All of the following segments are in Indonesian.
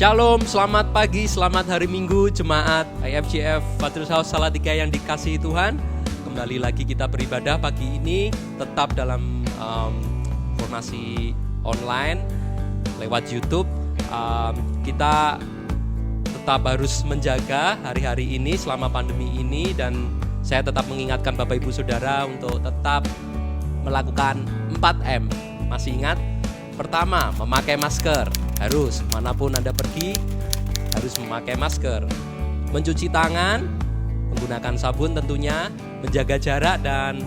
Shalom, selamat pagi, selamat hari Minggu, jemaat IFGF Father's House Salatiga yang dikasihi Tuhan. Kembali lagi kita beribadah pagi ini, tetap dalam formasi online lewat YouTube. Kita tetap harus menjaga hari-hari ini selama pandemi ini, dan saya tetap mengingatkan Bapak Ibu Saudara untuk tetap melakukan 4M. Masih ingat? Pertama, memakai masker. Harus, manapun Anda pergi, harus memakai masker. Mencuci tangan, menggunakan sabun tentunya, menjaga jarak dan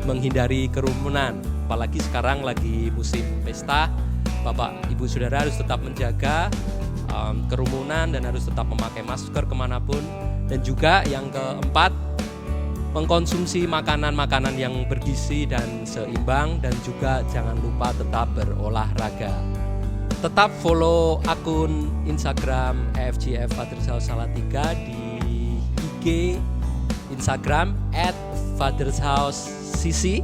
menghindari kerumunan. Apalagi sekarang lagi musim pesta, Bapak Ibu Saudara harus tetap menjaga kerumunan dan harus tetap memakai masker kemanapun. Dan juga yang keempat, mengkonsumsi makanan-makanan yang bergizi dan seimbang, dan juga jangan lupa tetap berolahraga. Tetap follow akun Instagram IFGF Father's House Salatiga di IG Instagram @FathersHouseCC,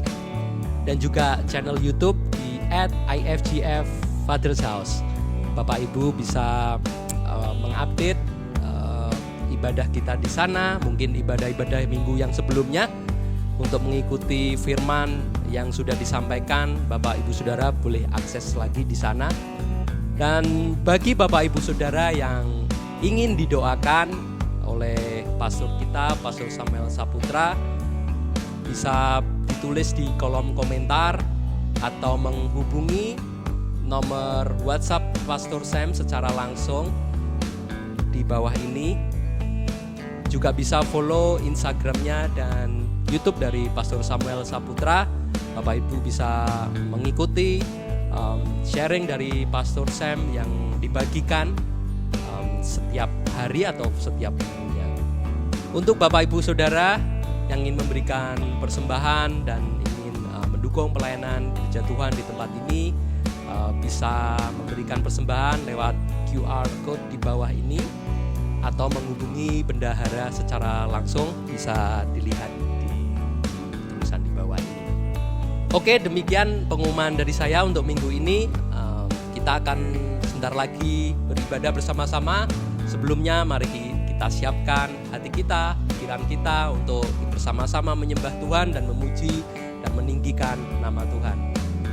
dan juga channel YouTube di @IFGF Father's House. Bapak Ibu bisa mengupdate ibadah kita di sana, mungkin ibadah-ibadah minggu yang sebelumnya, untuk mengikuti firman yang sudah disampaikan. Bapak Ibu Saudara boleh akses lagi di sana. Dan bagi Bapak Ibu Saudara yang ingin didoakan oleh pastor kita, Pastor Samuel Saputra, bisa ditulis di kolom komentar atau menghubungi nomor WhatsApp Pastor Sam secara langsung di bawah ini. Juga bisa follow Instagramnya dan YouTube dari Pastor Samuel Saputra. Bapak Ibu bisa mengikuti sharing dari Pastor Sam yang dibagikan setiap hari atau setiap minggunya. Untuk Bapak Ibu Saudara yang ingin memberikan persembahan dan ingin mendukung pelayanan Gereja Tuhan di tempat ini, bisa memberikan persembahan lewat QR code di bawah ini, atau menghubungi bendahara secara langsung, bisa dilihat di tulisan di bawah ini. Oke, demikian pengumuman dari saya untuk minggu ini. Kita akan sebentar lagi beribadah bersama-sama. Sebelumnya mari kita siapkan hati kita, pikiran kita untuk bersama-sama menyembah Tuhan dan memuji dan meninggikan nama Tuhan.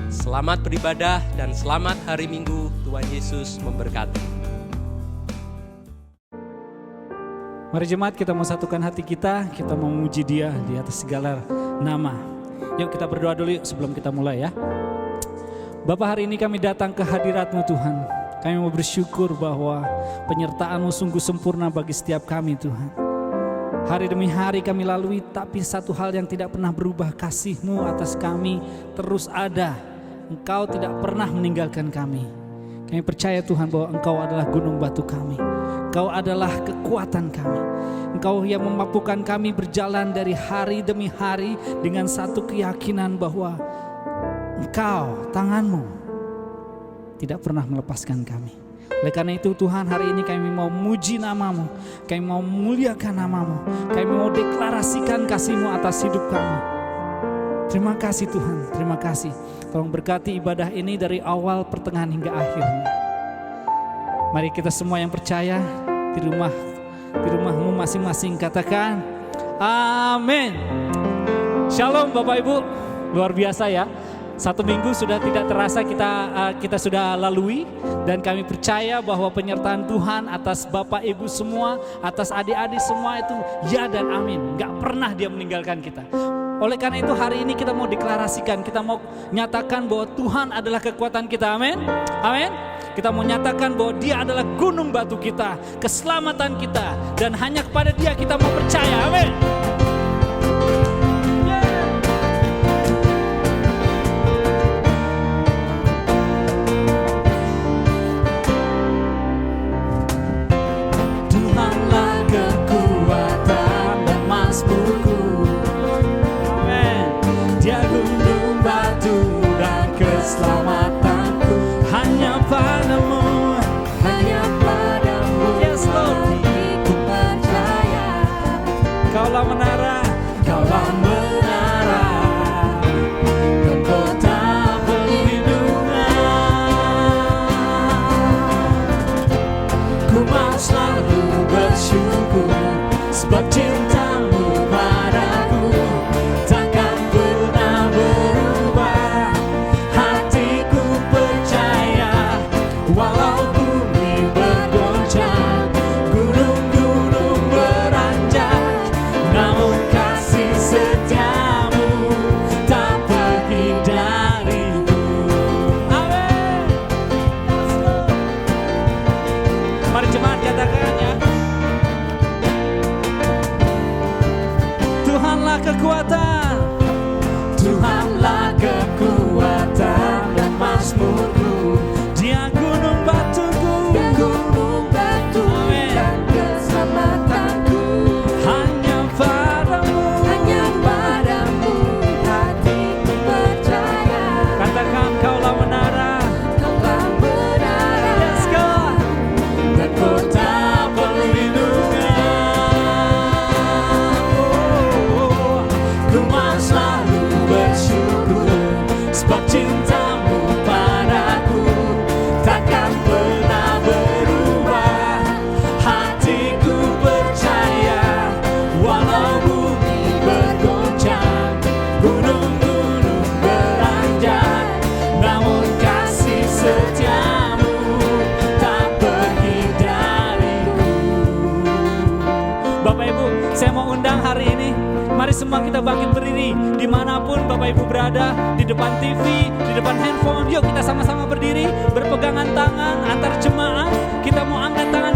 Selamat beribadah dan selamat hari Minggu. Tuhan Yesus memberkati. Mari jemaat, kita mau satukan hati kita mau memuji Dia di atas segala nama. Yuk kita berdoa dulu yuk sebelum kita mulai ya. Bapa, hari ini kami datang ke hadirat-Mu Tuhan. Kami mau bersyukur bahwa penyertaan-Mu sungguh sempurna bagi setiap kami Tuhan. Hari demi hari kami lalui, tapi satu hal yang tidak pernah berubah, kasih-Mu atas kami terus ada. Engkau tidak pernah meninggalkan kami. Kami percaya Tuhan bahwa Engkau adalah gunung batu kami. Engkau adalah kekuatan kami. Engkau yang memampukan kami berjalan dari hari demi hari dengan satu keyakinan bahwa Engkau, tangan-Mu tidak pernah melepaskan kami. Oleh karena itu Tuhan, hari ini kami mau muji nama-Mu, kami mau memuliakan nama-Mu, kami mau deklarasikan kasih-Mu atas hidup kami. Terima kasih Tuhan, terima kasih. Tolong berkati ibadah ini dari awal, pertengahan hingga akhirnya. Mari kita semua yang percaya di rumahmu masing-masing katakan amin. Shalom Bapak Ibu, luar biasa ya. Satu minggu sudah tidak terasa kita sudah lalui, dan kami percaya bahwa penyertaan Tuhan atas Bapak Ibu semua, atas adik-adik semua itu ya dan amin. Gak pernah Dia meninggalkan kita. Oleh karena itu hari ini kita mau deklarasikan, kita mau nyatakan bahwa Tuhan adalah kekuatan kita, amin. Amin. Kita mau nyatakan bahwa Dia adalah gunung batu kita, keselamatan kita, dan hanya kepada Dia kita mau percaya, amin. Tuhanlah kekuatan dan mazmurku, amin. Dia gunung batu dan keselamatanku, hanya padamu, yes Lord, ku percaya. Kaulah menang. Ku mau selalu bersyukur sebab cintamu padaku takkan pernah berubah. Hatiku percaya walau bumi bergoncang, gunung-gunung beranjak, namun kasih setiamu tak pergi dariku. Amin. Mari jemaat katakan ya. Tuhanlah kekuatan, Tuhanlah kekuatan dan mazmurku. Dia gunung batuku, gunung batu dan keselamatanku. hanya padamu Hatiku percaya. katakan kaulah menara, Kaulah menara yes God, dan kota perlindungan. Ku mau selalu bersyukur sebab cintamu padaku takkan pernah berubah. Hatiku percaya walau bumi bergoncang, gunung-gunung beranjak, namun kasih setiamu tak pergi dariku. Bapak Ibu, saya mau undang hari ini, mari semua kita bangkit berdiri dimanapun Bapak Ibu berada, di depan TV, di depan handphone. Yuk kita sama-sama berdiri, berpegangan tangan antar jemaat. Kita mau angkat tangan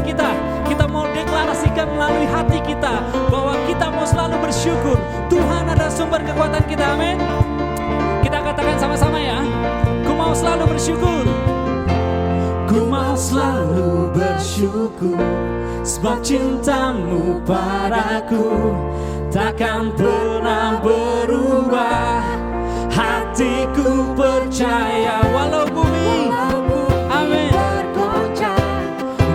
kita mau deklarasikan melalui hati kita bahwa kita mau selalu bersyukur. Tuhan adalah sumber kekuatan kita, amin. Kita katakan sama-sama ya, ku mau selalu bersyukur. Ku mau selalu bersyukur sebab cintamu padaku takkan pernah berubah. Hatiku percaya walau bumi, amin,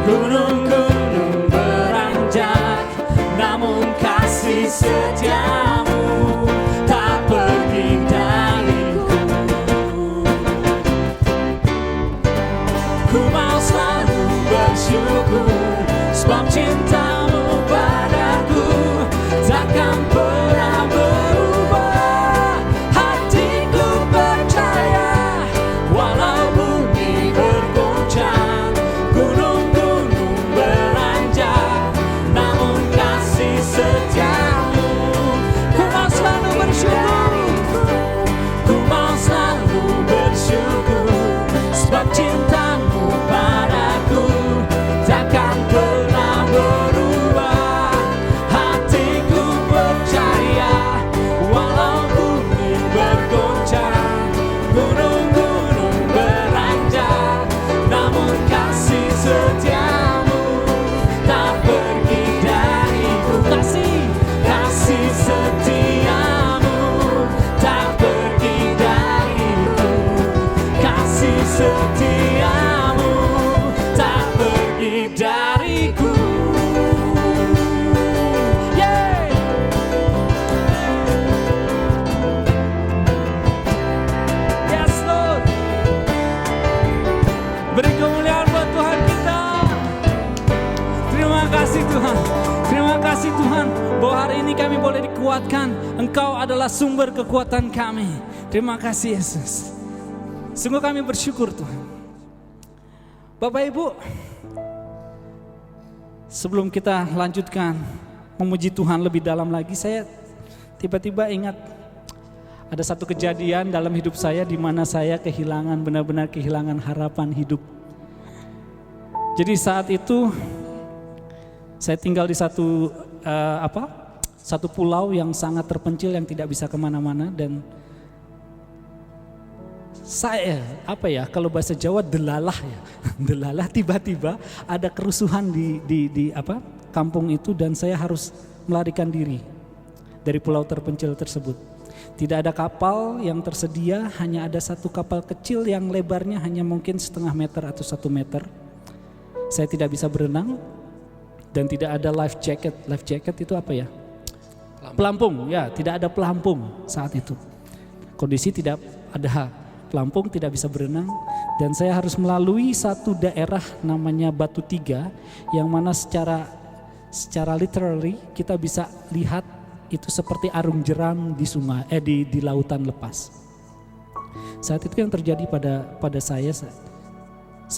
gunung-gunung beranjak, namun kasih setiamu tak pergi dariku. Ku mau selalu bersyukur sebab cintamu padaku takkan pernah berubah. Hatiku percaya walau bumi bergoncang, gunung-gunung beranjak, namun kasih setiamu. Ku mau selalu bersyukur, ku mau selalu bersyukur sebab cintamu padaku takkan pernah berubah. Hatiku percaya walau bumi bergoncang, gunung-gunung beranjak, namun kasih setiamu tak pergi dariku. Kasih setiamu tak pergi dariku. Kasih setiamu tak pergi dariku. Yeah. Yes Lord. Beri kemuliaan buat Tuhan kita. Terima kasih Tuhan. Terima kasih Tuhan bahwa hari ini kami boleh dikuatkan. Engkau adalah sumber kekuatan kami. Terima kasih Yesus. Sungguh kami bersyukur Tuhan. Bapak Ibu, sebelum kita lanjutkan memuji Tuhan lebih dalam lagi, saya tiba-tiba ingat ada satu kejadian dalam hidup saya di mana saya benar-benar kehilangan harapan hidup. Jadi saat itu saya tinggal di satu pulau yang sangat terpencil yang tidak bisa kemana-mana, dan saya kalau bahasa Jawa delalah ya, delalah, tiba-tiba ada kerusuhan di kampung itu dan saya harus melarikan diri dari pulau terpencil tersebut. Tidak ada kapal yang tersedia, hanya ada satu kapal kecil yang lebarnya hanya mungkin 0,5 meter atau 1 meter. Saya tidak bisa berenang dan tidak ada life jacket. Life jacket itu apa ya? Pelampung, ya, tidak ada pelampung saat itu. Kondisi tidak ada pelampung, tidak bisa berenang, Dan saya harus melalui satu daerah namanya Batu Tiga, yang mana secara literally kita bisa lihat itu seperti arung jeram di sungai, di lautan lepas. Saat itu yang terjadi pada saya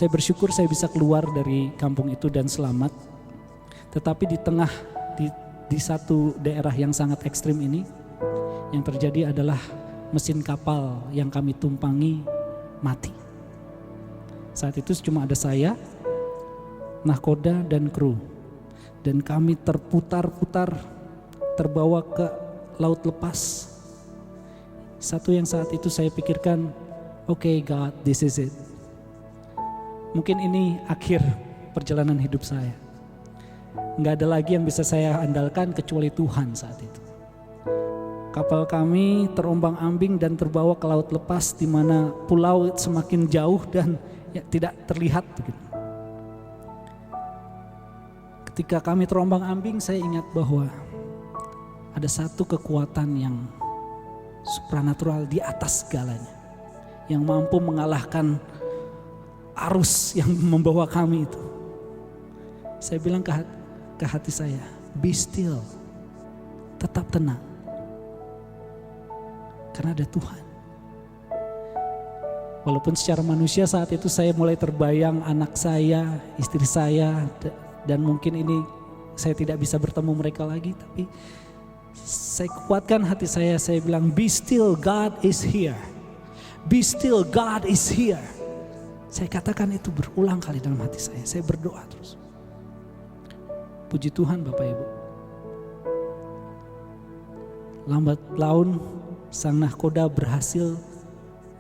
bersyukur saya bisa keluar dari kampung itu dan selamat. Tetapi di tengah di satu daerah yang sangat ekstrim ini, yang terjadi adalah mesin kapal yang kami tumpangi mati. Saat itu cuma ada saya, nahkoda dan kru. Dan kami terputar-putar, terbawa ke laut lepas. Satu yang saat itu saya pikirkan, okay God, this is it. Mungkin ini akhir perjalanan hidup saya. Nggak ada lagi yang bisa saya andalkan kecuali Tuhan saat itu. Kapal kami terombang-ambing dan terbawa ke laut lepas, di mana pulau semakin jauh dan tidak terlihat begitu. Ketika kami terombang-ambing, saya ingat bahwa ada satu kekuatan yang supranatural di atas segalanya, yang mampu mengalahkan arus yang membawa kami itu. Saya bilang ke hati saya, be still, tetap tenang, karena ada Tuhan. Walaupun secara manusia saat itu saya mulai terbayang anak saya, istri saya, dan mungkin ini saya tidak bisa bertemu mereka lagi, tapi saya kuatkan hati saya bilang, be still, God is here. Be still, God is here. Saya katakan itu berulang kali dalam hati saya berdoa terus. Puji Tuhan Bapak Ibu. Lambat laun sang nahkoda berhasil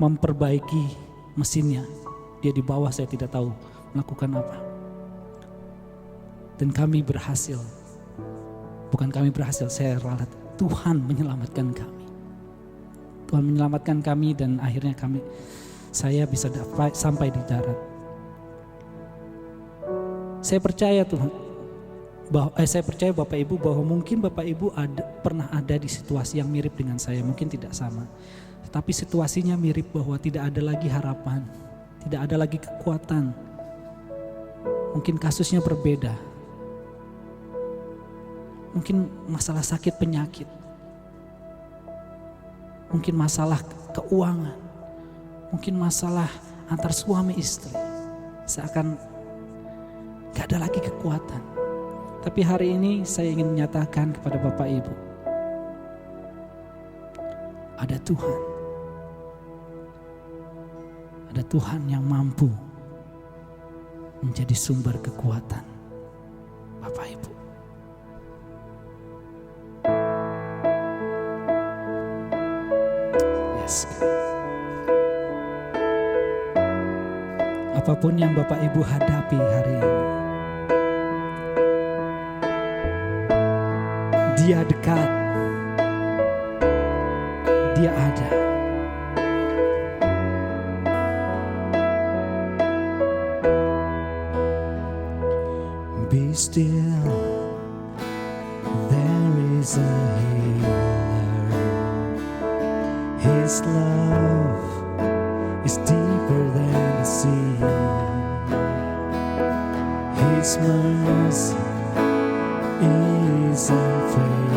memperbaiki mesinnya. Dia di bawah, saya tidak tahu melakukan apa. Dan kami berhasil. Bukan kami berhasil, saya ralat. Tuhan menyelamatkan kami. Tuhan menyelamatkan kami dan akhirnya saya bisa sampai di darat. Saya percaya saya percaya Bapak Ibu bahwa mungkin Bapak Ibu pernah ada di situasi yang mirip dengan saya, mungkin tidak sama. Tetapi situasinya mirip, bahwa tidak ada lagi harapan, tidak ada lagi kekuatan. Mungkin kasusnya berbeda. Mungkin masalah sakit penyakit. Mungkin masalah keuangan. Mungkin masalah antar suami istri. Seakan gak ada lagi kekuatan. Tapi hari ini saya ingin menyatakan kepada Bapak Ibu, ada Tuhan. Ada Tuhan yang mampu menjadi sumber kekuatan Bapak Ibu. Yes. Apapun yang Bapak Ibu hadapi hari ini, Dia dekat, Dia ada. Be still, there is a healer. His love is deeper than the sea. His mercy is unfailing.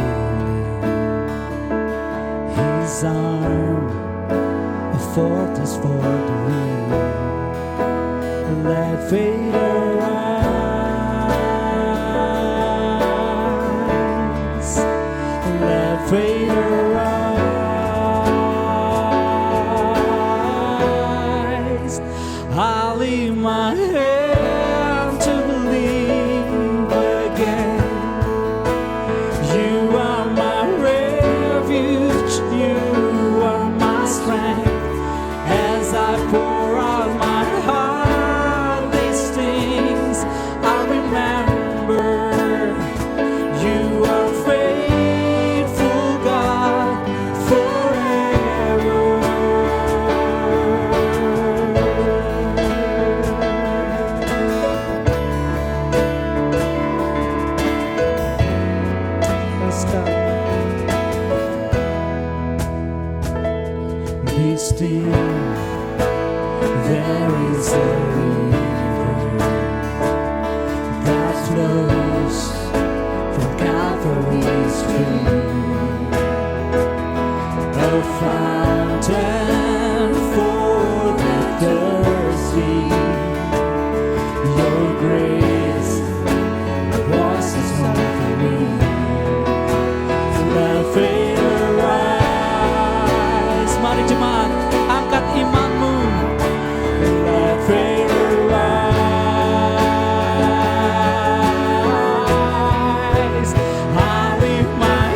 His arm, a fortress for the weak. Let fate arise. Let fate arise. I leave my hand to believe again. You are my refuge, you are my strength. As I pour out my heart, these things a fountain for the thirsty. Your grace washes over me. Let favor rise. Mari jemaat, angkat imanmu. Let favor rise. I lift my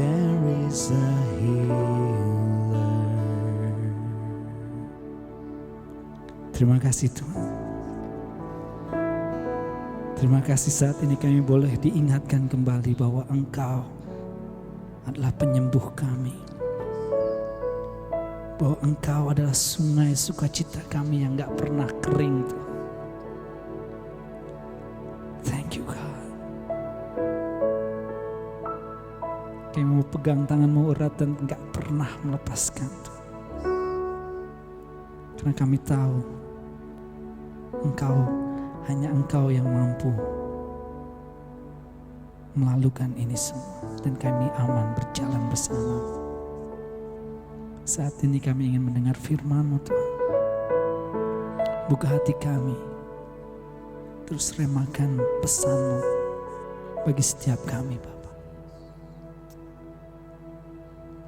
there is a healer. Terima kasih Tuhan. Terima kasih saat ini kami boleh diingatkan kembali bahwa Engkau adalah penyembuh kami. Bahwa Engkau adalah sungai sukacita kami yang gak pernah kering. Thank you God. Kami mau pegang tanganmu erat dan gak pernah melepaskan. Karena kami tahu hanya Engkau yang mampu melalukan ini semua. Dan kami aman berjalan bersama. Saat ini kami ingin mendengar firman-Mu Tuhan. Buka hati kami. Terus remakan pesan-Mu bagi setiap kami Bapa.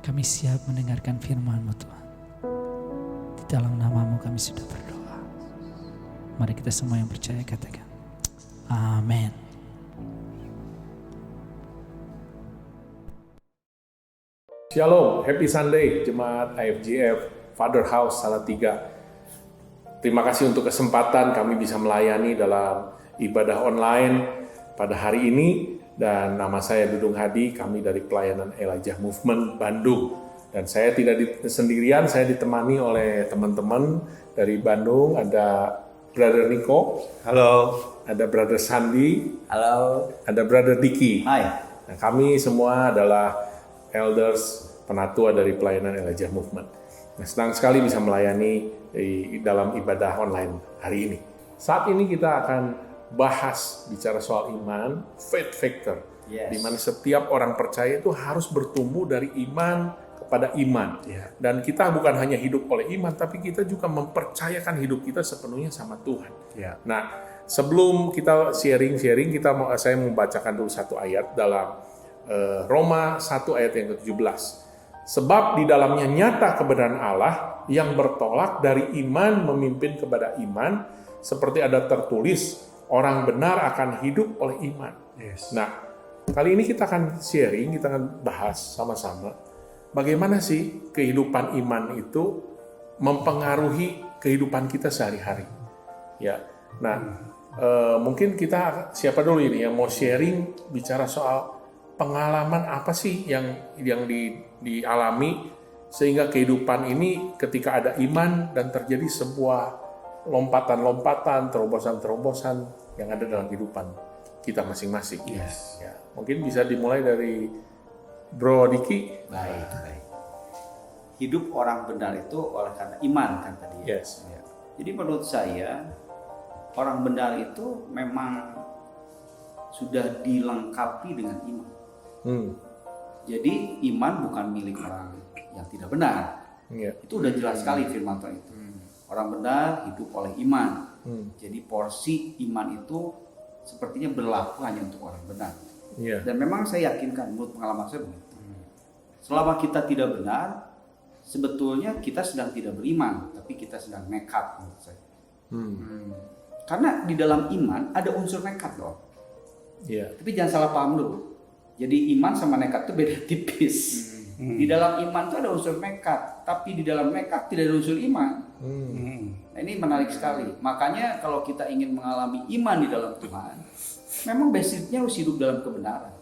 Kami siap mendengarkan firman-Mu Tuhan. Di dalam nama-Mu kami sudah berdoa. Mari kita semua yang percaya katakan amin. Shalom, Happy Sunday, Jemaat IFGF Father House Salatiga. Terima kasih untuk kesempatan kami bisa melayani dalam ibadah online pada hari ini. Dan nama saya Dudung Hadi, kami dari pelayanan Elijah Movement Bandung. Dan saya tidak sendirian, saya ditemani oleh teman-teman dari Bandung. Ada Brother Nico, Halo. ada Brother Sandi, Halo. ada Brother Diki. Hai. Nah, kami semua adalah elders penatua dari pelayanan Elijah Movement. Nah, senang sekali bisa melayani di dalam ibadah online hari ini. Saat ini kita akan bahas bicara soal iman, faith factor. Yes. Di mana setiap orang percaya itu harus bertumbuh dari iman kepada iman. Dan kita bukan hanya hidup oleh iman, tapi kita juga mempercayakan hidup kita sepenuhnya sama Tuhan. Nah, sebelum kita sharing, saya membacakan dulu satu ayat dalam Roma 1 ayat yang ke-17. Sebab di dalamnya nyata kebenaran Allah yang bertolak dari iman memimpin kepada iman, seperti ada tertulis, orang benar akan hidup oleh iman. Nah, kali ini kita akan sharing, kita akan bahas sama-sama bagaimana sih kehidupan iman itu mempengaruhi kehidupan kita sehari-hari. Ya, nah mungkin kita siapa dulu ini yang mau sharing bicara soal pengalaman apa sih yang dialami sehingga kehidupan ini ketika ada iman dan terjadi sebuah lompatan-lompatan, terobosan-terobosan yang ada dalam kehidupan kita masing-masing. Yes. Ya, mungkin bisa dimulai dari Bro Diki. Baik. Hidup orang benar itu oleh karena iman kan tadi. Yes. Ya. Jadi menurut saya orang benar itu memang sudah dilengkapi dengan iman. Jadi iman bukan milik orang yang tidak benar. Itu udah jelas sekali firman Tuhan itu. Orang benar hidup oleh iman. Jadi porsi iman itu sepertinya berlaku hanya untuk orang benar. Dan memang saya yakinkan menurut pengalaman saya begitu. Selama kita tidak benar, sebetulnya kita sedang tidak beriman, tapi kita sedang nekat menurut saya. Karena di dalam iman ada unsur nekat loh. Tapi jangan salah paham dulu. Jadi iman sama nekat itu beda tipis. Di dalam iman itu ada unsur nekat, tapi di dalam nekat tidak ada unsur iman. Nah, ini menarik sekali. Makanya kalau kita ingin mengalami iman di dalam Tuhan, memang basicnya harus hidup dalam kebenaran.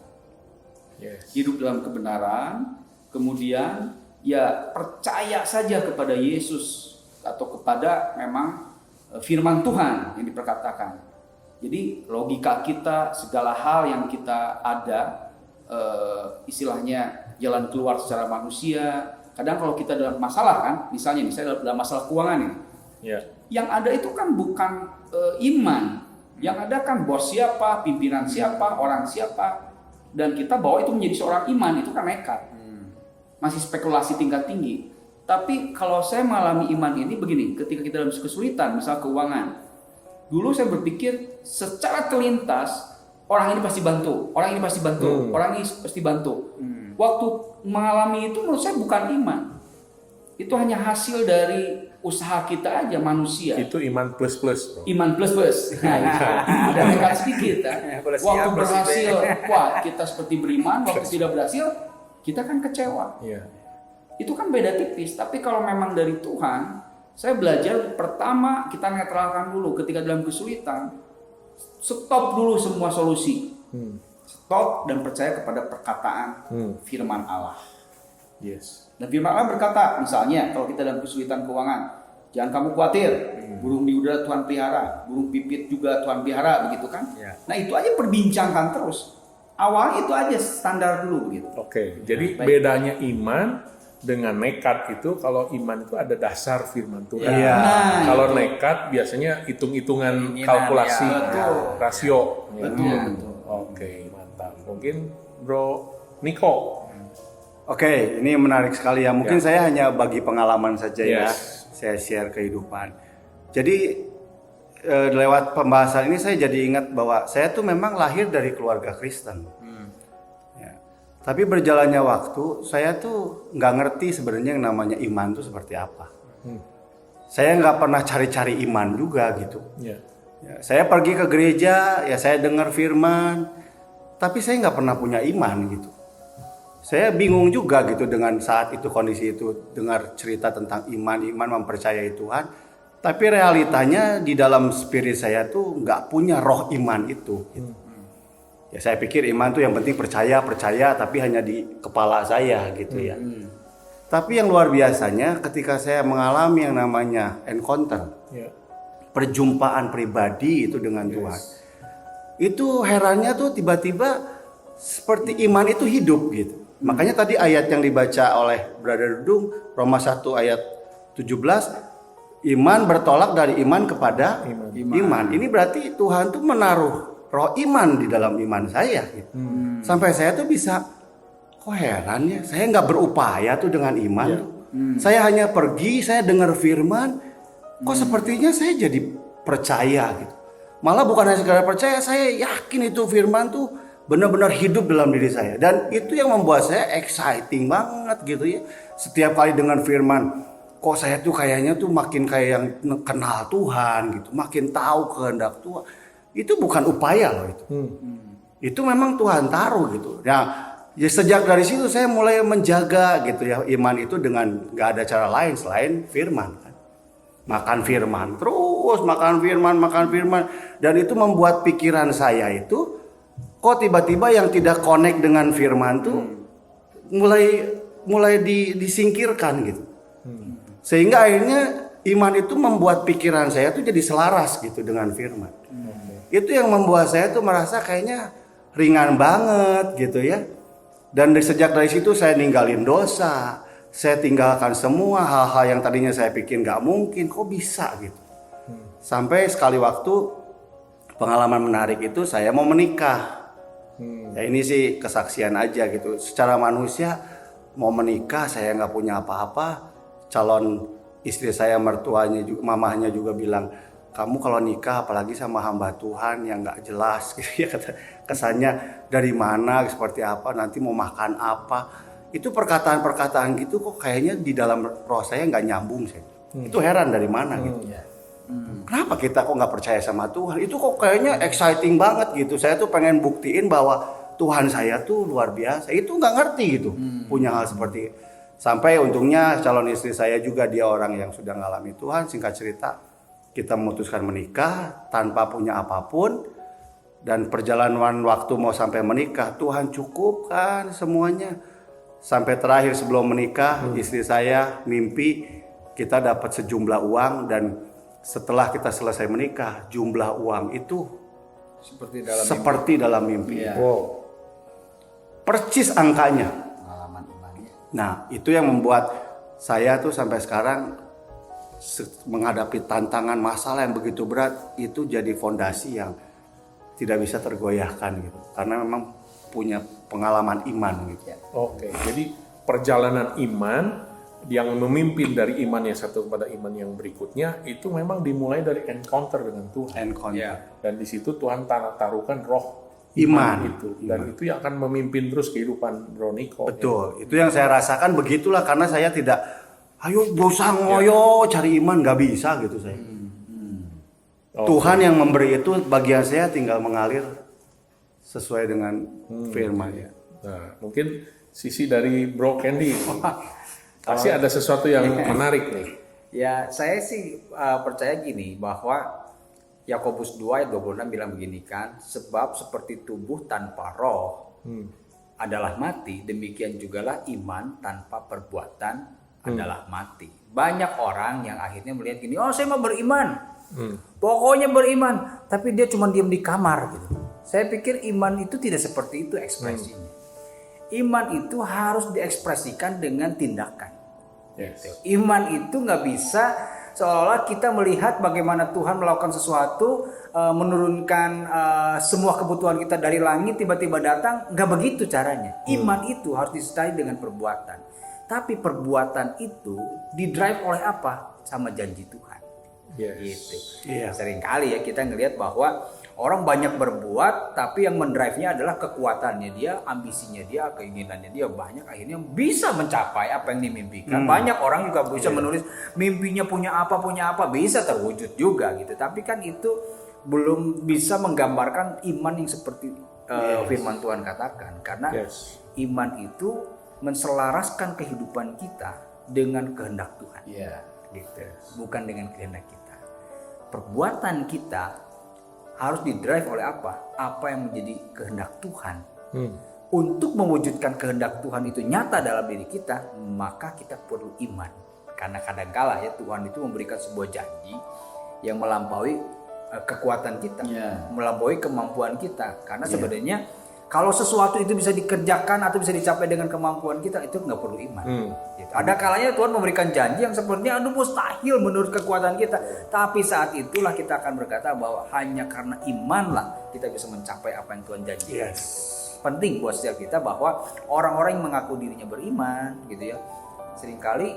Hidup dalam kebenaran, kemudian ya percaya saja kepada Yesus atau kepada memang firman Tuhan yang diperkatakan. Jadi logika kita, segala hal yang kita ada, istilahnya jalan keluar secara manusia. Kadang kalau kita dalam masalah kan, misalnya dalam masalah keuangan ini, yang ada itu kan bukan iman, yang ada kan bos siapa, pimpinan siapa, orang siapa, dan kita bawa itu menjadi seorang iman, itu kan nekat, masih spekulasi tingkat tinggi. Tapi kalau saya mengalami iman ini begini, ketika kita dalam kesulitan, misal keuangan, dulu saya berpikir secara terlintas, orang ini pasti bantu, orang ini pasti bantu, orang ini pasti bantu. Waktu mengalami itu menurut saya bukan iman. Itu hanya hasil dari usaha kita aja manusia. Itu iman plus-plus. Iman plus-plus. Ada nekat sedikit. Waktu berhasil, wah kita seperti beriman. Waktu tidak berhasil, kita kan kecewa. Iya. Itu kan beda tipis. Tapi kalau memang dari Tuhan, saya belajar pertama kita netralkan dulu ketika dalam kesulitan. Stop dulu semua solusi. Stop dan percaya kepada perkataan firman Allah. Yes. Dan firman Allah berkata, misalnya kalau kita dalam kesulitan keuangan, jangan kamu khawatir, burung di udara Tuhan pelihara, burung pipit juga Tuhan pelihara, begitu kan? Ya. Nah itu aja perbincangkan terus. Awalnya itu aja standar dulu gitu. Oke, jadi baik. bedanya iman dengan nekat itu, kalau iman itu ada dasar firman Tuhan. Iya. Nah, Kalau itu. nekat biasanya hitung-hitungan Keinginan, kalkulasi, ya. Betul. rasio. Ya. Betul. Oke, mantap. Mungkin Bro Niko. Oke, ini menarik sekali ya. Mungkin Ya. saya hanya bagi pengalaman saja ya. Yes. Saya share kehidupan. Jadi lewat pembahasan ini saya jadi ingat bahwa saya tuh memang lahir dari keluarga Kristen. Ya. Tapi berjalannya waktu, saya tuh nggak ngerti sebenarnya yang namanya iman itu seperti apa. Saya nggak pernah cari-cari iman juga gitu. Ya. Ya, saya pergi ke gereja, ya saya dengar firman, tapi saya nggak pernah punya iman gitu. Saya bingung juga gitu dengan saat itu, kondisi itu, dengar cerita tentang iman mempercayai Tuhan, tapi realitanya di dalam spirit saya tuh nggak punya roh iman itu. Gitu. Ya saya pikir iman tuh yang penting percaya, tapi hanya di kepala saya gitu ya. Tapi yang luar biasanya ketika saya mengalami yang namanya encounter, Ya. perjumpaan pribadi itu dengan Tuhan. Itu herannya tuh tiba-tiba seperti iman itu hidup gitu. Makanya tadi ayat yang dibaca oleh Brother Dudung, Roma 1 ayat 17, iman bertolak dari iman kepada iman. Ini berarti Tuhan tuh menaruh roh iman di dalam iman saya gitu. Sampai saya tuh bisa, kok heran ya, saya nggak berupaya tuh dengan iman. Saya hanya pergi, saya dengar firman, kok sepertinya saya jadi percaya gitu. Malah bukan hanya sekedar percaya, saya yakin itu firman tuh benar-benar hidup dalam diri saya. Dan itu yang membuat saya exciting banget gitu ya. Setiap kali dengan firman, kok saya tuh kayaknya tuh makin kayak yang kenal Tuhan gitu, makin tahu kehendak Tuhan. Itu bukan upaya loh itu. Itu memang Tuhan taruh gitu. Nah, ya sejak dari situ saya mulai menjaga gitu ya iman itu dengan gak ada cara lain selain firman kan. Makan firman, terus makan firman, dan itu membuat pikiran saya itu kok tiba-tiba yang tidak connect dengan firman tuh mulai disingkirkan gitu. Sehingga akhirnya iman itu membuat pikiran saya tuh jadi selaras gitu dengan firman. Itu yang membuat saya tuh merasa kayaknya ringan banget gitu ya. Dan sejak dari situ saya ninggalin dosa, saya tinggalkan semua hal-hal yang tadinya saya pikir nggak mungkin, kok bisa gitu. Sampai sekali waktu pengalaman menarik itu saya mau menikah. Ya ini sih kesaksian aja gitu. Secara manusia mau menikah saya nggak punya apa-apa. Calon istri saya, mertuanya juga, mamahnya juga bilang, kamu kalau nikah apalagi sama hamba Tuhan yang nggak jelas gitu ya, kesannya dari mana, seperti apa, nanti mau makan apa. Itu perkataan-perkataan gitu kok kayaknya di dalam roh saya nggak nyambung saya. Itu heran dari mana gitu. Kenapa kita kok nggak percaya sama Tuhan? Itu kok kayaknya exciting banget gitu. Saya tuh pengen buktiin bahwa Tuhan saya tuh luar biasa. Itu nggak ngerti gitu, punya hal seperti itu. Sampai untungnya calon istri saya juga dia orang yang sudah ngalami Tuhan. Singkat cerita, kita memutuskan menikah tanpa punya apapun. Dan perjalanan waktu mau sampai menikah, Tuhan cukupkan semuanya. Sampai terakhir sebelum menikah, istri saya mimpi kita dapat sejumlah uang. Dan setelah kita selesai menikah, jumlah uang itu seperti dalam mimpi. Ya. Wow. Percis angkanya. Pengalaman imannya. Nah, itu yang membuat saya tuh sampai sekarang menghadapi tantangan masalah yang begitu berat itu jadi fondasi yang tidak bisa tergoyahkan gitu. Karena memang punya pengalaman iman gitu. Oke, jadi perjalanan iman yang memimpin dari iman yang satu kepada iman yang berikutnya itu memang dimulai dari encounter dengan Tuhan. Dan di situ Tuhan taruhkan roh iman itu. Dan itu yang akan memimpin terus kehidupan Bro Niko. Betul, itu yang saya rasakan begitulah karena saya tidak ayo berusaha ngoyo cari iman, nggak bisa gitu saya. Tuhan yang memberi itu, bagian saya tinggal mengalir sesuai dengan firman ya. Nah, mungkin sisi dari Bro Candy. Pasti ada sesuatu yang menarik nih. Ya, saya sih percaya gini bahwa Yakobus 2 ayat 26 bilang begini kan, sebab seperti tubuh tanpa roh adalah mati, demikian jugalah iman tanpa perbuatan adalah mati. Banyak orang yang akhirnya melihat gini, oh saya mau beriman, pokoknya beriman, tapi dia cuma diam di kamar gitu. Saya pikir iman itu tidak seperti itu ekspresinya. Iman itu harus diekspresikan dengan tindakan. Gitu. Iman itu nggak bisa seolah-olah kita melihat bagaimana Tuhan melakukan sesuatu, menurunkan semua kebutuhan kita dari langit tiba-tiba datang, nggak begitu caranya. Iman itu harus disertai dengan perbuatan. Tapi perbuatan itu didrive oleh apa? Sama janji Tuhan. Gitu. Seringkali ya kita ngelihat bahwa orang banyak berbuat, tapi yang mendrive-nya adalah kekuatannya dia, ambisinya dia, keinginannya dia banyak, akhirnya bisa mencapai apa yang dimimpikan. Banyak orang juga bisa menulis mimpinya punya apa, bisa terwujud juga gitu. Tapi kan itu belum bisa menggambarkan iman yang seperti firman Tuhan katakan. Karena iman itu menselaraskan kehidupan kita dengan kehendak Tuhan. Gitu. Bukan dengan kehendak kita. Perbuatan kita harus didrive oleh apa? Apa yang menjadi kehendak Tuhan. Untuk mewujudkan kehendak Tuhan itu nyata dalam diri kita, maka kita perlu iman. Karena kadangkala ya Tuhan itu memberikan sebuah janji yang melampaui kekuatan kita, melampaui kemampuan kita. Karena sebenarnya kalau sesuatu itu bisa dikerjakan atau bisa dicapai dengan kemampuan kita, itu nggak perlu iman. Gitu. Ada kalanya Tuhan memberikan janji yang sepertinya mustahil menurut kekuatan kita. Tapi saat itulah kita akan berkata bahwa hanya karena imanlah kita bisa mencapai apa yang Tuhan janjikan. Penting buat setiap kita bahwa orang-orang yang mengaku dirinya beriman, gitu ya, seringkali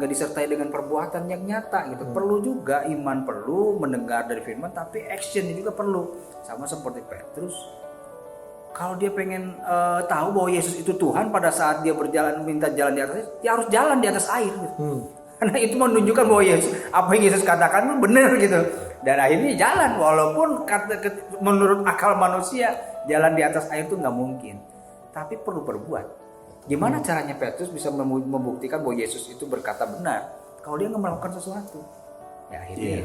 nggak disertai dengan perbuatan yang nyata. Gitu. Perlu juga iman, perlu mendengar dari firman, tapi actionnya juga perlu. Sama seperti Petrus. Kalau dia pengen tahu bahwa Yesus itu Tuhan, pada saat dia berjalan minta jalan di atas, dia harus jalan di atas air. Karena itu menunjukkan bahwa Yesus, apa yang Yesus katakan itu benar gitu. Dan akhirnya jalan, walaupun menurut akal manusia jalan di atas air itu nggak mungkin. Tapi perlu berbuat. Gimana caranya Petrus bisa membuktikan bahwa Yesus itu berkata benar kalau dia nggak melakukan sesuatu? Ya akhirnya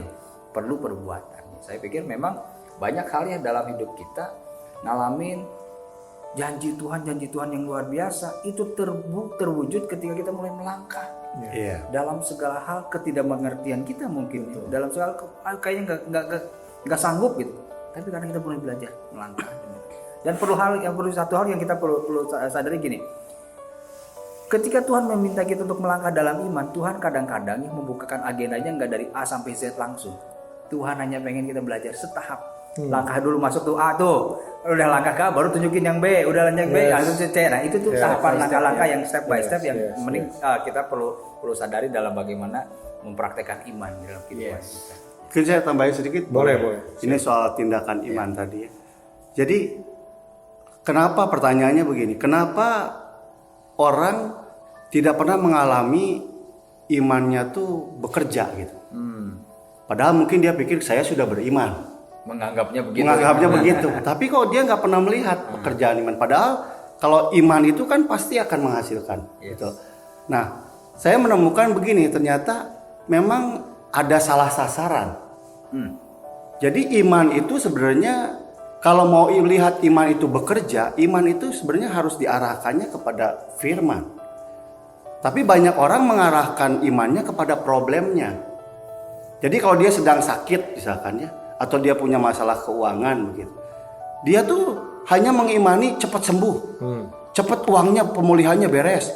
perlu perbuatan. Saya pikir memang banyak hal yang dalam hidup kita ngalamin janji Tuhan yang luar biasa itu terwujud ketika kita mulai melangkah dalam segala hal ketidakmengertian kita mungkin dalam segala kayaknya nggak sanggup gitu, tapi karena kita mulai belajar melangkah. Dan satu hal yang kita perlu sadari gini, ketika Tuhan meminta kita untuk melangkah dalam iman, Tuhan kadang-kadang membukakan agendanya nggak dari A sampai Z langsung. Tuhan hanya pengen kita belajar setahap. Langkah dulu masuk tuh A tuh, udah langkah K baru tunjukin yang B, udah yang B langsung C. Nah itu tuh tahapan langkah-langkah yang step by step yang mending kita perlu sadari dalam bagaimana mempraktekkan iman dalam kehidupan kita. Mungkin saya tambahin sedikit. Boleh. Ini soal tindakan iman tadi ya. Jadi kenapa pertanyaannya begini? Kenapa orang tidak pernah mengalami imannya tuh bekerja gitu? Padahal mungkin dia pikir saya sudah beriman. Menganggapnya begitu. Tapi kok dia nggak pernah melihat pekerjaan iman. Padahal kalau iman itu kan pasti akan menghasilkan. Gitu. Nah, saya menemukan begini, ternyata memang ada salah sasaran. Jadi iman itu sebenarnya kalau mau lihat iman itu bekerja, iman itu sebenarnya harus diarahkannya kepada firman. Tapi banyak orang mengarahkan imannya kepada problemnya. Jadi kalau dia sedang sakit misalkan ya, atau dia punya masalah keuangan begitu, dia tuh hanya mengimani cepat sembuh, cepat uangnya pemulihannya beres.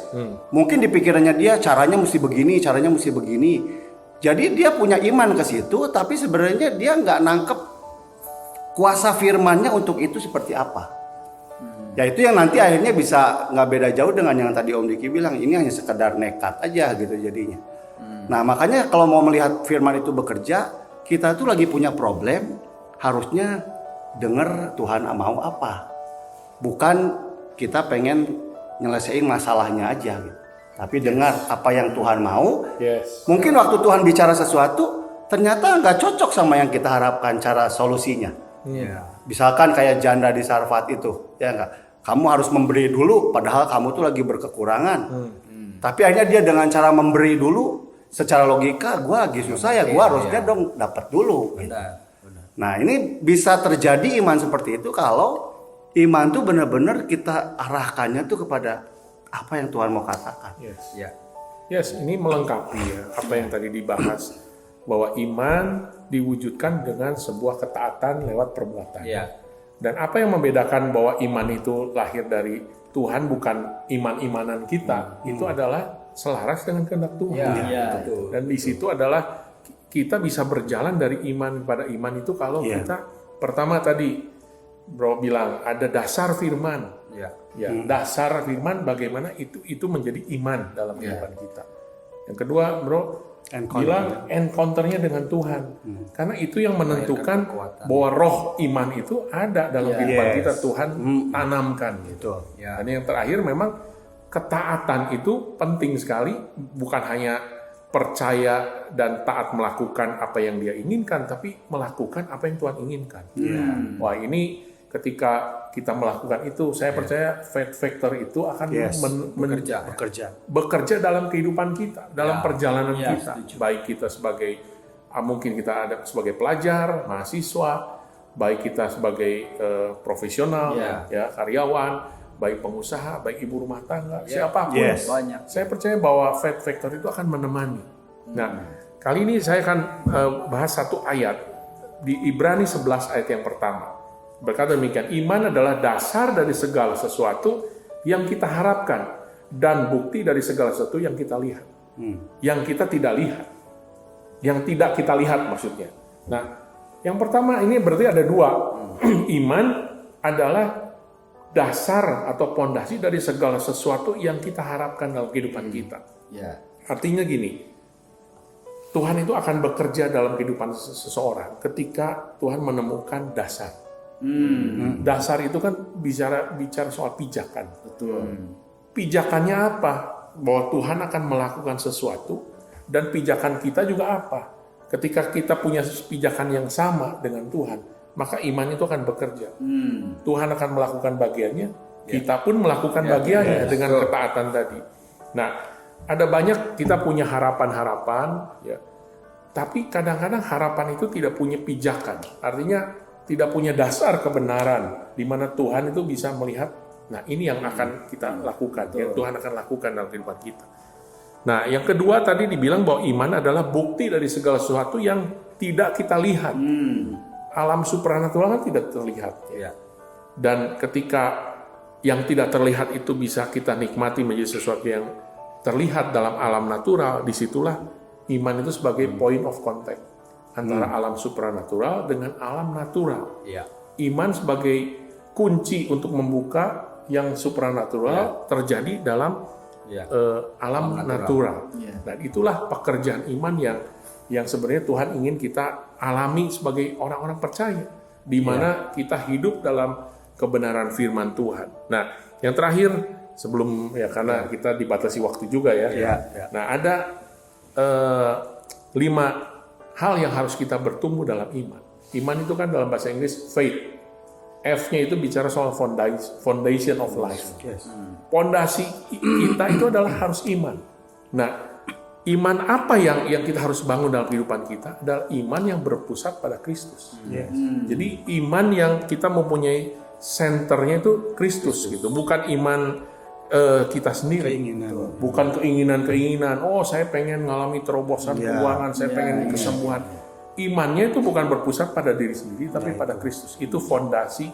Mungkin di pikirannya dia caranya mesti begini, Jadi dia punya iman ke situ, tapi sebenarnya dia nggak nangkep kuasa firmannya untuk itu seperti apa. Ya itu yang nanti akhirnya bisa nggak beda jauh dengan yang tadi Om Diki bilang, ini hanya sekedar nekat aja gitu jadinya. Nah makanya kalau mau melihat firman itu bekerja, kita tuh lagi punya problem, harusnya dengar Tuhan mau apa. Bukan kita pengen nyelesain masalahnya aja gitu. Tapi dengar apa yang Tuhan mau. Mungkin waktu Tuhan bicara sesuatu ternyata nggak cocok sama yang kita harapkan cara solusinya. Misalkan kayak janda di Sarfat itu, ya enggak. kamu harus memberi dulu padahal kamu tuh lagi berkekurangan. Tapi akhirnya dia dengan cara memberi dulu, secara logika gue lagi susah ya, gue harusnya dong dapat dulu. Gitu. Nah ini bisa terjadi iman seperti itu kalau iman tuh benar-benar kita arahkannya tuh kepada apa yang Tuhan mau katakan. Yes, ini melengkapi ya apa yang tadi dibahas, bahwa iman diwujudkan dengan sebuah ketaatan lewat perbuatan. Dan apa yang membedakan bahwa iman itu lahir dari Tuhan bukan iman-imanan kita, itu adalah selaras dengan kehendak Tuhan. Dan di situ adalah kita bisa berjalan dari iman kepada iman itu kalau kita pertama tadi Bro bilang ada dasar firman. Dasar firman bagaimana itu menjadi iman dalam kehidupan kita. Yang kedua, Bro bilang encounter-nya dengan Tuhan. Karena itu yang menentukan bahwa roh iman itu ada dalam kehidupan kita, Tuhan tanamkan gitu. Dan yang terakhir memang ketaatan itu penting sekali, bukan hanya percaya dan taat melakukan apa yang dia inginkan, tapi melakukan apa yang Tuhan inginkan. Wah, ini ketika kita melakukan itu, saya percaya faith factor itu akan bekerja dalam kehidupan kita, dalam perjalanan kita. Baik kita sebagai, mungkin kita ada sebagai pelajar, mahasiswa, baik kita sebagai profesional, karyawan, baik pengusaha, baik ibu rumah tangga, siapapun. Saya percaya bahwa faith factor itu akan menemani. Nah, kali ini saya akan bahas satu ayat di Ibrani 11 ayat yang pertama. Berkata demikian, iman adalah dasar dari segala sesuatu yang kita harapkan dan bukti dari segala sesuatu yang kita lihat. Yang kita tidak lihat. Yang tidak kita lihat maksudnya. Nah, yang pertama ini berarti ada dua. Iman adalah dasar atau pondasi dari segala sesuatu yang kita harapkan dalam kehidupan kita. Artinya gini, Tuhan itu akan bekerja dalam kehidupan seseorang ketika Tuhan menemukan dasar. Dasar itu kan bicara soal pijakan. Pijakannya apa? Bahwa Tuhan akan melakukan sesuatu, dan pijakan kita juga apa? Ketika kita punya pijakan yang sama dengan Tuhan, maka iman itu akan bekerja. Tuhan akan melakukan bagiannya, kita pun melakukan bagiannya dengan ketaatan tadi. Nah, ada banyak kita punya harapan-harapan, tapi kadang-kadang harapan itu tidak punya pijakan. Artinya tidak punya dasar kebenaran di mana Tuhan itu bisa melihat, nah ini yang akan kita lakukan, yang Tuhan akan lakukan dalam kehidupan kita. Nah, yang kedua tadi dibilang bahwa iman adalah bukti dari segala sesuatu yang tidak kita lihat. Alam supranatural kan tidak terlihat. Dan ketika yang tidak terlihat itu bisa kita nikmati menjadi sesuatu yang terlihat dalam alam natural, disitulah iman itu sebagai point of contact antara alam supranatural dengan alam natural. Iman sebagai kunci untuk membuka yang supranatural terjadi dalam alam natural. Dan itulah pekerjaan iman yang sebenarnya Tuhan ingin kita alami sebagai orang-orang percaya, di mana kita hidup dalam kebenaran firman Tuhan. Nah, yang terakhir sebelum karena kita dibatasi waktu juga Nah, ada 5 hal yang harus kita bertumbuh dalam iman. Iman itu kan dalam bahasa Inggris faith. F-nya itu bicara soal foundation of life. Pondasi kita itu adalah harus iman. Nah, iman apa yang kita harus bangun dalam kehidupan kita adalah iman yang berpusat pada Kristus. Jadi iman yang kita mempunyai senternya itu Kristus gitu, bukan iman kita sendiri, bukan keinginan-keinginan. Oh, saya pengen ngalami terobosan keuangan, saya pengen kesembuhan. Imannya itu bukan berpusat pada diri sendiri, tapi pada Kristus. Itu fondasi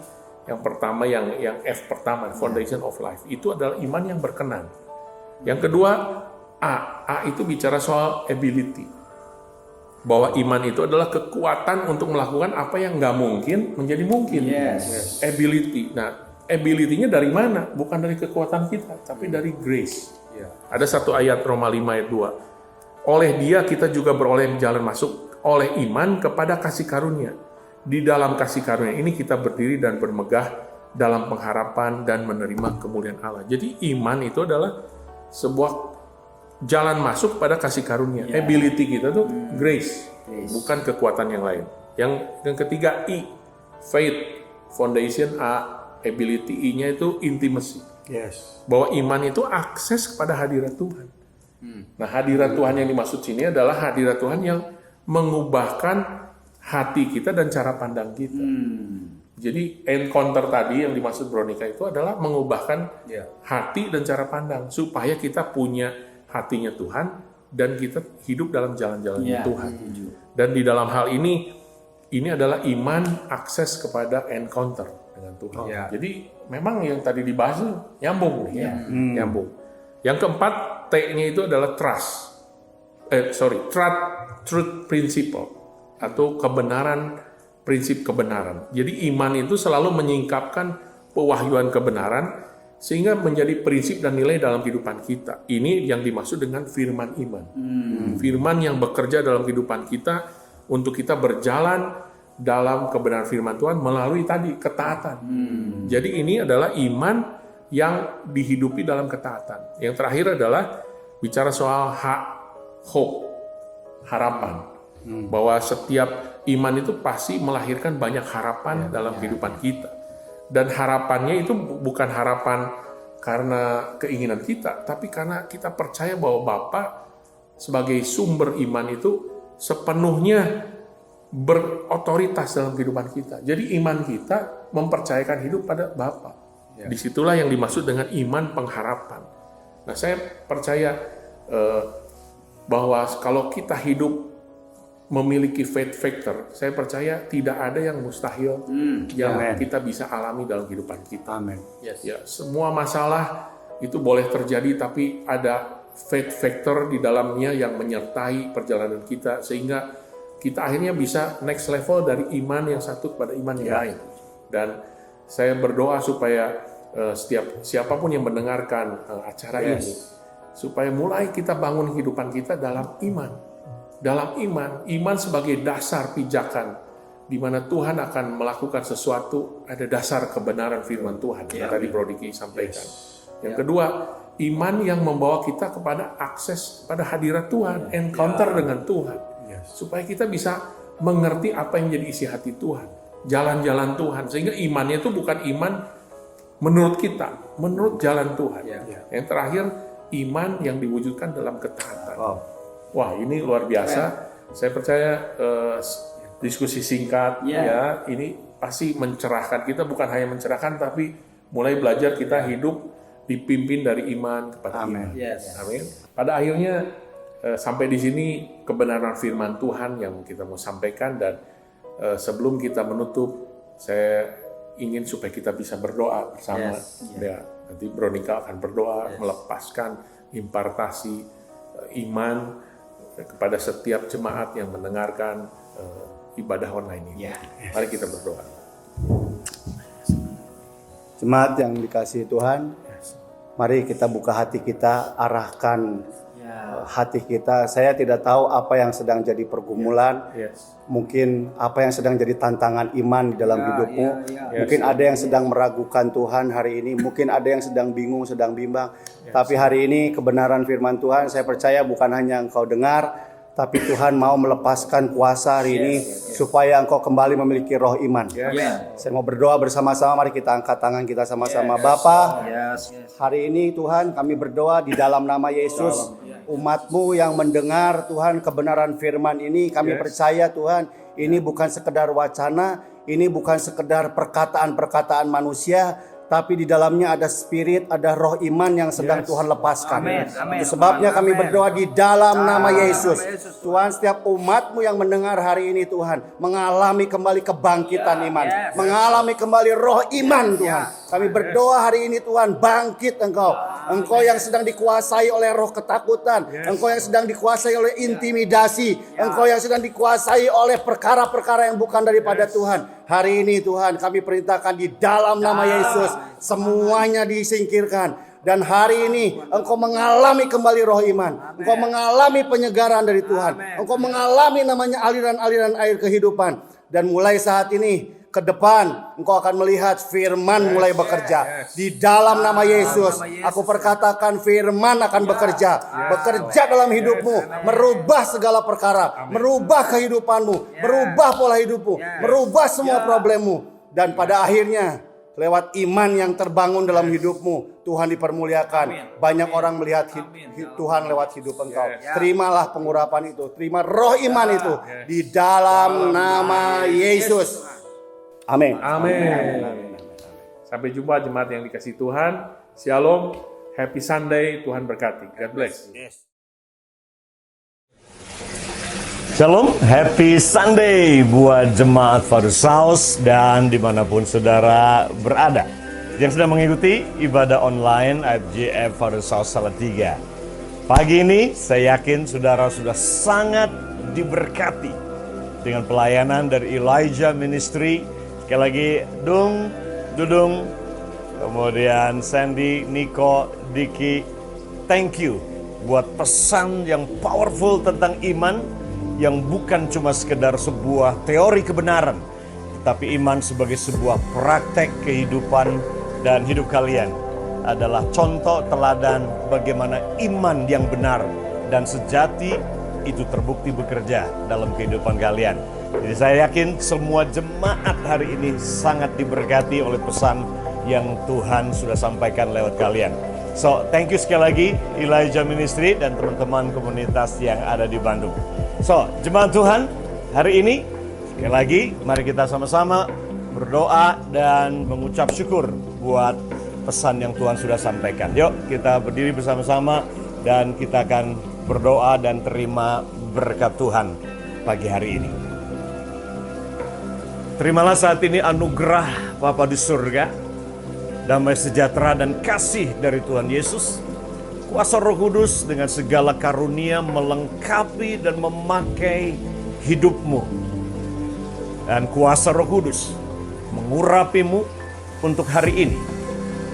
yang pertama, yang F pertama, foundation of life. Itu adalah iman yang berkenan. Yang kedua, A itu bicara soal ability. Bahwa iman itu adalah kekuatan untuk melakukan apa yang nggak mungkin menjadi mungkin. Ability. Nah, ability-nya dari mana? Bukan dari kekuatan kita, tapi dari grace. Ada satu ayat Roma 5 ayat 2. Oleh dia kita juga beroleh jalan masuk oleh iman kepada kasih karunia. Di dalam kasih karunia ini kita berdiri dan bermegah dalam pengharapan dan menerima kemuliaan Allah. Jadi iman itu adalah sebuah jalan masuk pada kasih karunia. Ability kita tuh grace, bukan kekuatan yang lain. Yang ketiga I, faith, foundation A, ability I-nya itu intimacy. Yes. Bahwa iman itu akses kepada hadirat Tuhan. Nah, hadirat Tuhan yang dimaksud sini adalah hadirat Tuhan yang mengubahkan hati kita dan cara pandang kita. Jadi encounter tadi yang dimaksud Bronika itu adalah mengubahkan hati dan cara pandang supaya kita punya hatinya Tuhan dan kita hidup dalam jalan-jalannya Tuhan. Dan di dalam hal ini adalah iman akses kepada encounter dengan Tuhan. Jadi memang yang tadi dibahas nyambung nih, nyambung. Yang keempat T-nya itu adalah trust. Truth principle atau kebenaran, prinsip kebenaran. Jadi iman itu selalu menyingkapkan pewahyuan kebenaran sehingga menjadi prinsip dan nilai dalam kehidupan kita. Ini yang dimaksud dengan firman iman. Firman yang bekerja dalam kehidupan kita untuk kita berjalan dalam kebenaran firman Tuhan melalui tadi ketaatan. Jadi ini adalah iman yang dihidupi dalam ketaatan. Yang terakhir adalah bicara soal hope, harapan. Bahwa setiap iman itu pasti melahirkan banyak harapan dalam kehidupan kita. Dan harapannya itu bukan harapan karena keinginan kita, tapi karena kita percaya bahwa Bapa sebagai sumber iman itu sepenuhnya berotoritas dalam kehidupan kita. Jadi iman kita mempercayakan hidup pada Bapa. Disitulah yang dimaksud dengan iman pengharapan. Nah, saya percaya bahwa kalau kita hidup memiliki faith factor, saya percaya tidak ada yang mustahil yang kita bisa alami dalam kehidupan kita. Amin. Ya, semua masalah itu boleh terjadi, tapi ada faith factor di dalamnya yang menyertai perjalanan kita sehingga kita akhirnya bisa next level dari iman yang satu kepada iman yang lain. Dan saya berdoa supaya siapapun yang mendengarkan acara ini, supaya mulai kita bangun kehidupan kita dalam iman. Dalam iman sebagai dasar pijakan di mana Tuhan akan melakukan sesuatu, ada dasar kebenaran firman Tuhan yang tadi Bro Diki sampaikan. Yang kedua, iman yang membawa kita kepada akses pada hadirat Tuhan, encounter dengan Tuhan, supaya kita bisa mengerti apa yang menjadi isi hati Tuhan, jalan-jalan Tuhan, sehingga imannya itu bukan iman menurut kita, menurut jalan Tuhan. Yang terakhir, iman yang diwujudkan dalam ketaatan. Wah, ini luar biasa. Saya percaya diskusi singkat ya ini pasti mencerahkan kita, bukan hanya mencerahkan tapi mulai belajar kita hidup dipimpin dari iman kepada iman. Amin. Pada akhirnya sampai di sini kebenaran firman Tuhan yang kita mau sampaikan, dan sebelum kita menutup saya ingin supaya kita bisa berdoa bersama. Ya, nanti Bronika akan berdoa melepaskan impartasi iman kepada setiap jemaat yang mendengarkan ibadah online ini. Mari kita berdoa. Jemaat yang dikasihi Tuhan, mari kita buka hati kita, arahkan hati kita. Saya tidak tahu apa yang sedang jadi pergumulan, mungkin apa yang sedang jadi tantangan iman di dalam hidupmu. Mungkin ada yang sedang meragukan Tuhan hari ini, mungkin ada yang sedang bingung, sedang bimbang. Tapi hari ini kebenaran firman Tuhan, saya percaya bukan hanya engkau dengar, tapi Tuhan mau melepaskan kuasa hari ini supaya engkau kembali memiliki roh iman. Saya mau berdoa bersama-sama, mari kita angkat tangan kita sama-sama. Bapa, hari ini Tuhan kami berdoa di dalam nama Yesus. Umat-Mu yang mendengar Tuhan kebenaran firman ini, kami percaya Tuhan ini bukan sekedar wacana, ini bukan sekedar perkataan-perkataan manusia, tapi di dalamnya ada spirit, ada roh iman yang sedang Tuhan lepaskan. Itu sebabnya kami berdoa di dalam nama Yesus. Tuhan, setiap umat-Mu yang mendengar hari ini Tuhan, mengalami kembali kebangkitan iman, mengalami kembali roh iman Tuhan. Kami berdoa hari ini Tuhan, bangkit Engkau. Engkau yang sedang dikuasai oleh roh ketakutan, Engkau yang sedang dikuasai oleh intimidasi, Engkau yang sedang dikuasai oleh perkara-perkara yang bukan daripada Tuhan. Hari ini Tuhan kami perintahkan di dalam nama Yesus, semuanya disingkirkan. Dan hari ini Engkau mengalami kembali roh iman, Engkau mengalami penyegaran dari Tuhan, Engkau mengalami namanya aliran-aliran air kehidupan. Dan mulai saat ini ke depan Engkau akan melihat firman mulai bekerja. Di dalam nama Yesus aku perkatakan firman akan bekerja dalam hidupmu, merubah segala perkara, merubah kehidupanmu, merubah pola hidupmu, merubah semua problemmu. Dan pada akhirnya lewat iman yang terbangun dalam hidupmu, Tuhan dipermuliakan. Banyak orang melihat Tuhan lewat hidup engkau. Terimalah pengurapan itu, terima roh iman itu di dalam nama Yesus. Amin. Amin. Sampai jumpa jemaat yang dikasihi Tuhan. Shalom, happy Sunday, Tuhan berkati. God bless. Shalom, happy Sunday buat jemaat Father's House dan dimanapun saudara berada yang sedang mengikuti ibadah online IFGF Father's House Salatiga. Pagi ini saya yakin saudara sudah sangat diberkati dengan pelayanan dari Elijah Ministry. Sekali lagi, Dudung, kemudian Sandy, Niko, Diki, thank you buat pesan yang powerful tentang iman, yang bukan cuma sekedar sebuah teori kebenaran, tapi iman sebagai sebuah praktek kehidupan, dan hidup kalian adalah contoh teladan bagaimana iman yang benar dan sejati itu terbukti bekerja dalam kehidupan kalian. Jadi saya yakin semua jemaat hari ini sangat diberkati oleh pesan yang Tuhan sudah sampaikan lewat kalian. So, thank you sekali lagi Elijah Ministry dan teman-teman komunitas yang ada di Bandung. So, jemaat Tuhan, hari ini sekali lagi mari kita sama-sama berdoa dan mengucap syukur buat pesan yang Tuhan sudah sampaikan. Yuk, kita berdiri bersama-sama dan kita akan berdoa dan terima berkat Tuhan pagi hari ini. Terimalah saat ini anugerah Bapa di surga, damai sejahtera dan kasih dari Tuhan Yesus, kuasa Roh Kudus dengan segala karunia melengkapi dan memakai hidupmu. Dan kuasa Roh Kudus mengurapimu untuk hari ini.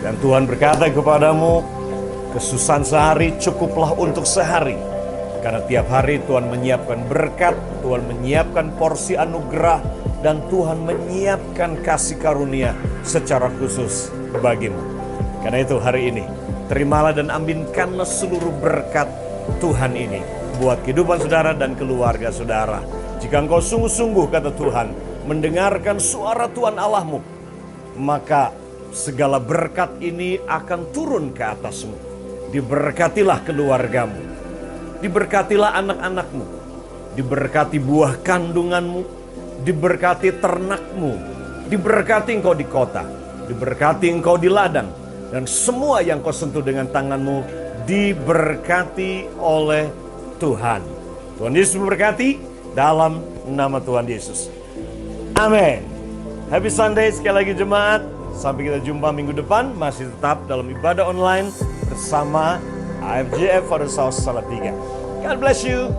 Dan Tuhan berkata kepadamu, kesusahan sehari cukuplah untuk sehari. Karena tiap hari Tuhan menyiapkan berkat, Tuhan menyiapkan porsi anugerah, dan Tuhan menyiapkan kasih karunia secara khusus bagimu. Karena itu hari ini, terimalah dan aminkanlah seluruh berkat Tuhan ini buat kehidupan saudara dan keluarga saudara. Jika engkau sungguh-sungguh, kata Tuhan, mendengarkan suara Tuhan Allahmu, maka segala berkat ini akan turun ke atasmu. Diberkatilah keluargamu, diberkatilah anak-anakmu, diberkati buah kandunganmu, diberkati ternakmu, diberkati engkau di kota, diberkati engkau di ladang, dan semua yang kau sentuh dengan tanganmu diberkati oleh Tuhan. Tuhan Yesus memberkati dalam nama Tuhan Yesus. Amin. Happy Sunday sekali lagi jemaat. Sampai kita jumpa minggu depan, masih tetap dalam ibadah online bersama IFGF Father's House Salatiga. God bless you.